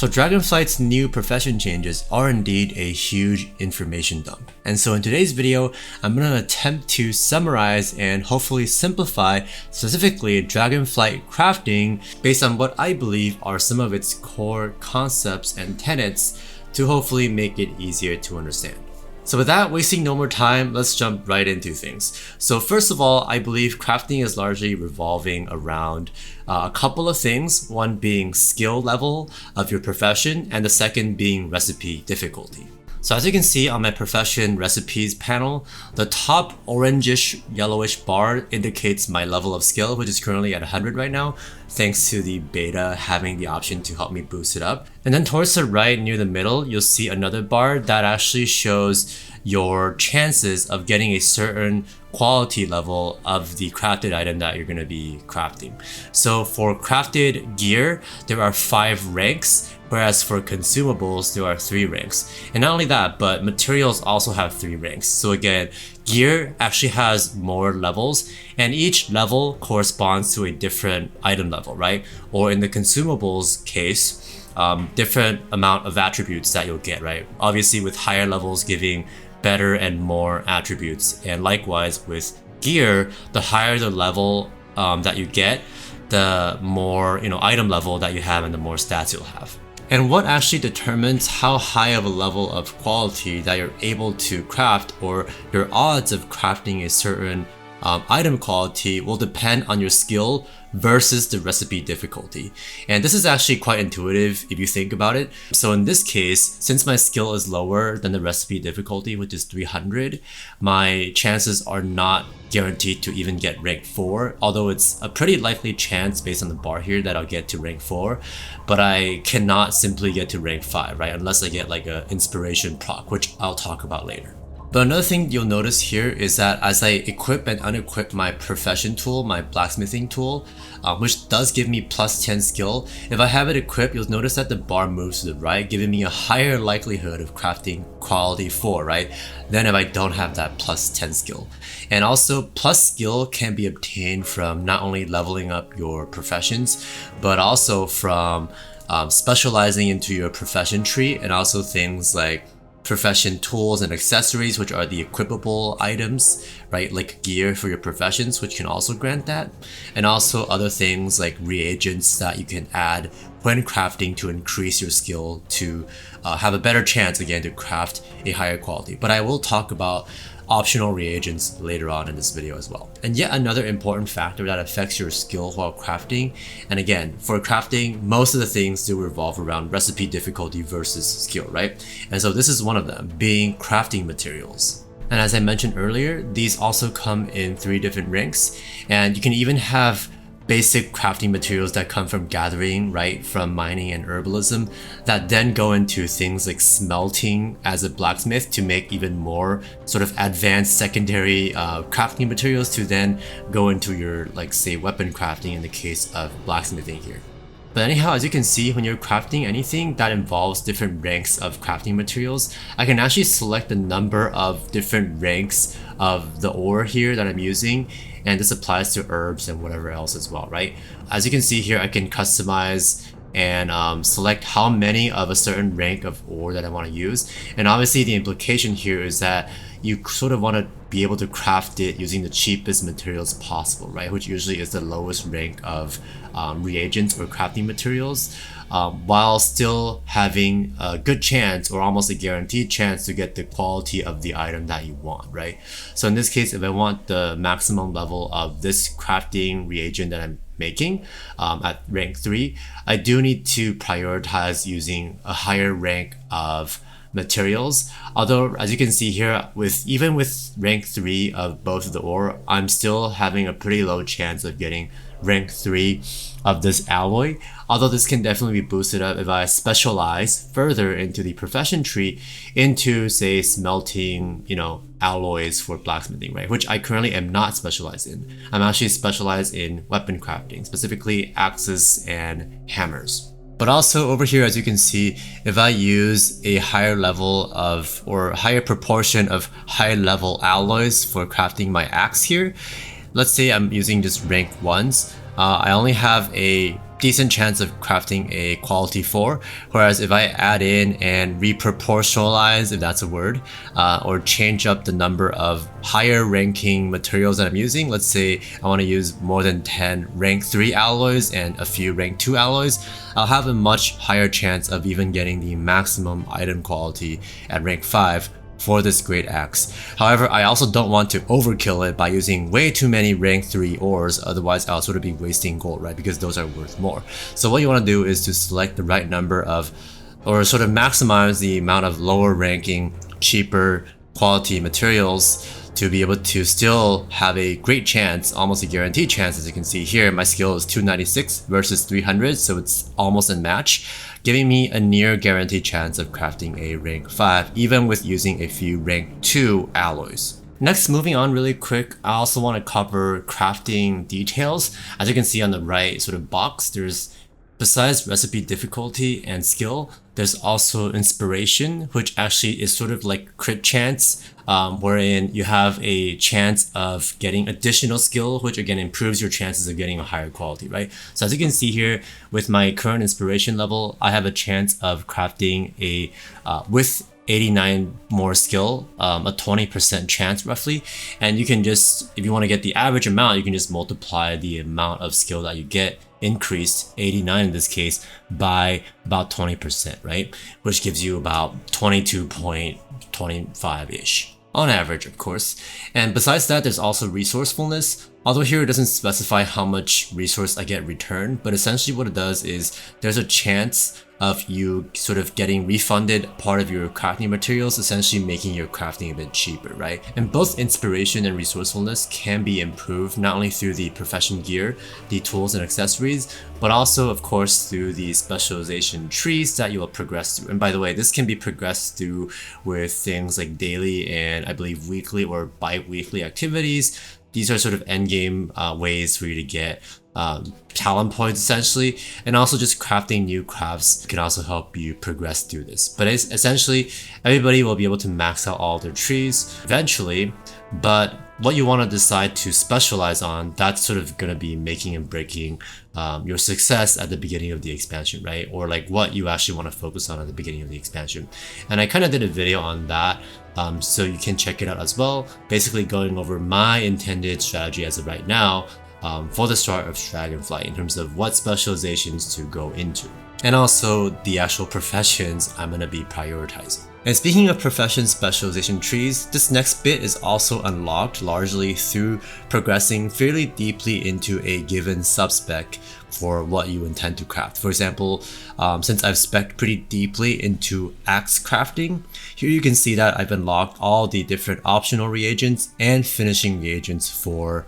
So Dragonflight's new profession changes are indeed a huge information dump. And so in today's video, I'm going to attempt to summarize and hopefully simplify specifically Dragonflight crafting based on what I believe are some of its core concepts and tenets to hopefully make it easier to understand. So without wasting no more time, let's jump right into things. So first of all, I believe crafting is largely revolving around a couple of things, one being skill level of your profession and the second being recipe difficulty. So as you can see on my profession recipes panel, the top orangish yellowish bar indicates my level of skill, which is currently at 100 right now, thanks to the beta having the option to help me boost it up. And then towards the right near the middle, you'll see another bar that actually shows your chances of getting a certain quality level of the crafted item that you're going to be crafting. So for crafted gear, there are 5 ranks, whereas for consumables, there are 3 ranks. And not only that, but materials also have 3 ranks. So again, gear actually has more levels, and each level corresponds to a different item level, right? Or in the consumables case, different amount of attributes that you'll get, right? Obviously with higher levels giving better and more attributes, and likewise with gear, the higher the level that you get, the more item level that you have and the more stats you'll have. And what actually determines how high of a level of quality that you're able to craft, or your odds of crafting a certain item quality, will depend on your skill versus the recipe difficulty. And this is actually quite intuitive if you think about it. So in this case, since my skill is lower than the recipe difficulty, which is 300, my chances are not guaranteed to even get rank 4, although it's a pretty likely chance based on the bar here that I'll get to rank 4, but I cannot simply get to rank 5, right? Unless I get like an inspiration proc, which I'll talk about later. But another thing you'll notice here is that as I equip and unequip my profession tool, my blacksmithing tool, which does give me plus 10 skill, if I have it equipped, you'll notice that the bar moves to the right, giving me a higher likelihood of crafting quality 4, right? Than if I don't have that plus 10 skill. And also, plus skill can be obtained from not only leveling up your professions, but also from specializing into your profession tree, and also things like profession tools and accessories, which are the equipable items, right? Like gear for your professions, which can also grant that. And also other things like reagents that you can add when crafting to increase your skill to have a better chance again to craft a higher quality. But I will talk about optional reagents later on in this video as well. And yet another important factor that affects your skill while crafting, and again, for crafting, most of the things do revolve around recipe difficulty versus skill, right? And so this is one of them, being crafting materials. And as I mentioned earlier, these also come in 3 different ranks, and you can even have basic crafting materials that come from gathering, right, from mining and herbalism, that then go into things like smelting as a blacksmith to make even more sort of advanced secondary crafting materials to then go into your, like, say, weapon crafting in the case of blacksmithing here. But anyhow, as you can see, when you're crafting anything that involves different ranks of crafting materials, I can actually select the number of different ranks of the ore here that I'm using, and this applies to herbs and whatever else as well, right? As you can see here, I can customize and select how many of a certain rank of ore that I want to use. And obviously the implication here is that you sort of want to be able to craft it using the cheapest materials possible, right? Which usually is the lowest rank of reagents or crafting materials, while still having a good chance or almost a guaranteed chance to get the quality of the item that you want, right? So in this case, if I want the maximum level of this crafting reagent that I'm making at rank 3, I do need to prioritize using a higher rank of materials. Although, as you can see here, even with rank 3 of both of the ore, I'm still having a pretty low chance of getting rank 3 of this alloy, although this can definitely be boosted up if I specialize further into the profession tree into, say, smelting, alloys for blacksmithing, right? Which I currently am not specialized in. I'm actually specialized in weapon crafting, specifically axes and hammers. But also over here, as you can see, if I use a higher level of, or higher proportion of high level alloys for crafting my axe here, let's say I'm using just rank 1s, I only have a decent chance of crafting a quality 4, whereas if I add in and reproportionalize, if that's a word, or change up the number of higher ranking materials that I'm using, let's say I want to use more than 10 rank 3 alloys and a few rank 2 alloys, I'll have a much higher chance of even getting the maximum item quality at rank 5 for this great axe. However, I also don't want to overkill it by using way too many rank 3 ores, otherwise I'll sort of be wasting gold, right? Because those are worth more. So what you want to do is to select the right number of, or sort of maximize the amount of lower ranking, cheaper quality materials to be able to still have a great chance, almost a guaranteed chance. As you can see here, my skill is 296 versus 300, so it's almost a match, giving me a near guaranteed chance of crafting a rank 5, even with using a few rank 2 alloys. Next, moving on really quick, I also want to cover crafting details. As you can see on the right sort of box, besides recipe difficulty and skill, there's also inspiration, which actually is sort of like crit chance, wherein you have a chance of getting additional skill, which again improves your chances of getting a higher quality, right? So as you can see here, with my current inspiration level, I have a chance of crafting a, with 89 more skill, a 20% chance roughly. And you can just, if you want to get the average amount, you can just multiply the amount of skill that you get, increased 89 in this case, by about 20%, right? Which gives you about 22.25-ish on average, of course. And besides that, there's also resourcefulness. Although here it doesn't specify how much resource I get returned, but essentially what it does is there's a chance of you sort of getting refunded part of your crafting materials, essentially making your crafting a bit cheaper, right? And both inspiration and resourcefulness can be improved not only through the profession gear, the tools and accessories, but also of course through the specialization trees that you will progress through. And by the way, this can be progressed through with things like daily and I believe weekly or bi-weekly activities. These are sort of endgame ways for you to get talent points essentially, and also just crafting new crafts can also help you progress through this. But it's essentially everybody will be able to max out all their trees eventually, but what you want to decide to specialize on, that's sort of going to be making and breaking your success at the beginning of the expansion, right? Or like what you actually want to focus on at the beginning of the expansion. And I kind of did a video on that, so you can check it out as well, basically going over my intended strategy as of right now for the start of Dragonflight in terms of what specializations to go into, and also the actual professions I'm going to be prioritizing. And speaking of profession specialization trees, this next bit is also unlocked largely through progressing fairly deeply into a given subspec for what you intend to craft. For example, since I've spec'd pretty deeply into axe crafting, here you can see that I've unlocked all the different optional reagents and finishing reagents for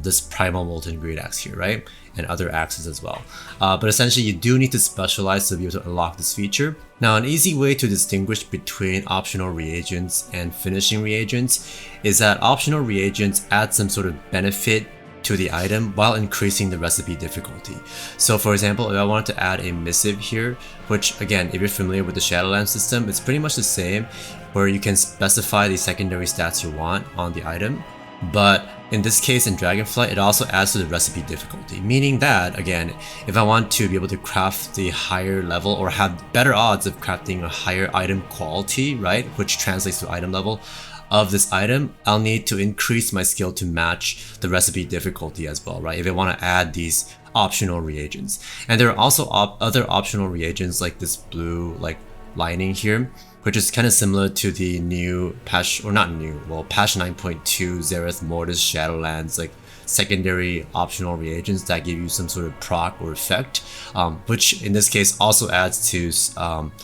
this primal molten great axe here, right? And other axes as well. But essentially you do need to specialize to be able to unlock this feature. Now, an easy way to distinguish between optional reagents and finishing reagents is that optional reagents add some sort of benefit to the item while increasing the recipe difficulty. So for example, if I wanted to add a missive here, which again, if you're familiar with the Shadowlands system, it's pretty much the same, where you can specify the secondary stats you want on the item. But in this case, in Dragonflight, it also adds to the recipe difficulty, meaning that, again, if I want to be able to craft the higher level or have better odds of crafting a higher item quality, right, which translates to item level of this item, I'll need to increase my skill to match the recipe difficulty as well, right, if I want to add these optional reagents. And there are also other optional reagents like this blue lining here, which is kind of similar to the new patch, or not new, well, patch 9.2 Xerath Mortis Shadowlands, like secondary optional reagents that give you some sort of proc or effect, which in this case also adds to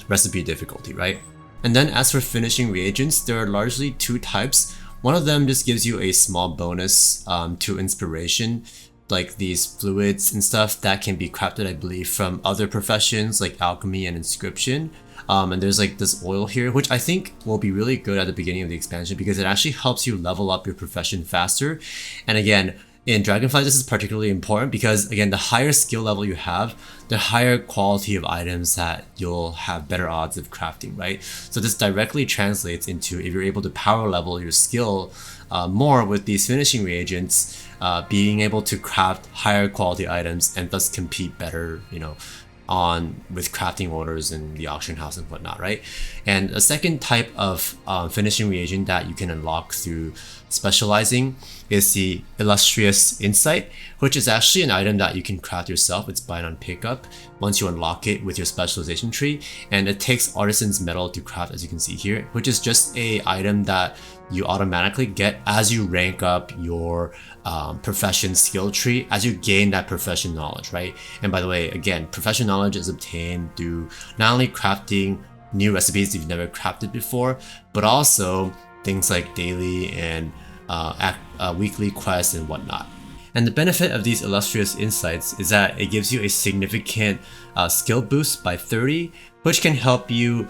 recipe difficulty, right? And then as for finishing reagents, there are largely two types. One of them just gives you a small bonus to inspiration, like these fluids and stuff that can be crafted, I believe, from other professions like alchemy and inscription. And there's like this oil here, which I think will be really good at the beginning of the expansion because it actually helps you level up your profession faster. And again, In Dragonflight, this is particularly important because, again, the higher skill level you have, the higher quality of items that you'll have better odds of crafting, right? So this directly translates into, if you're able to power level your skill more with these finishing reagents, being able to craft higher quality items and thus compete better, on with crafting orders in the auction house and whatnot, right? And a second type of finishing reagent that you can unlock through specializing is the Illustrious Insight, which is actually an item that you can craft yourself. It's bind on pickup once you unlock it with your specialization tree, and it takes Artisan's Metal to craft, as you can see here, which is just a item that you automatically get as you rank up your profession skill tree, as you gain that profession knowledge, right? And by the way, again, profession knowledge is obtained through not only crafting new recipes you've never crafted before, but also things like daily and weekly quests and whatnot. And the benefit of these Illustrious Insights is that it gives you a significant skill boost by 30, which can help you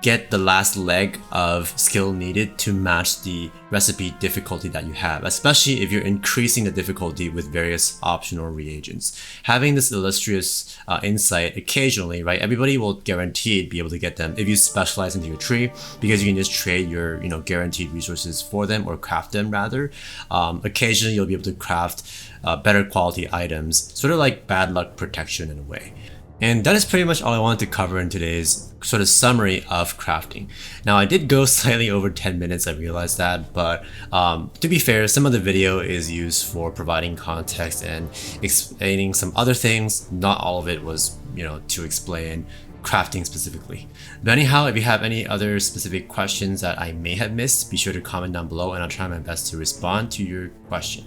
get the last leg of skill needed to match the recipe difficulty that you have, especially if you're increasing the difficulty with various optional reagents. Having this Illustrious Insight occasionally, right, everybody will guaranteed be able to get them if you specialize into your tree, because you can just trade your guaranteed resources for them, or craft them rather. Occasionally you'll be able to craft better quality items, sort of like bad luck protection in a way. And that is pretty much all I wanted to cover in today's sort of summary of crafting. Now, I did go slightly over 10 minutes, I realized that, but to be fair, some of the video is used for providing context and explaining some other things. Not all of it was, to explain crafting specifically. But anyhow, if you have any other specific questions that I may have missed, be sure to comment down below and I'll try my best to respond to your question.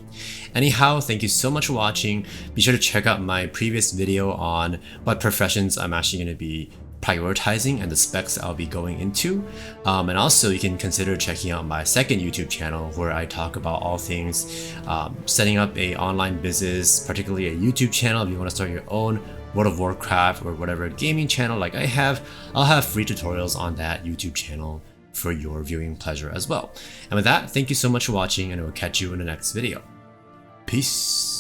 Anyhow, thank you so much for watching. Be sure to check out my previous video on what professions I'm actually going to be prioritizing and the specs I'll be going into. And also you can consider checking out my second YouTube channel where I talk about all things setting up a online business, particularly a YouTube channel if you want to start your own World of Warcraft or whatever gaming channel like I have. I'll have free tutorials on that YouTube channel for your viewing pleasure as well. And with that, thank you so much for watching, and I will catch you in the next video. Peace.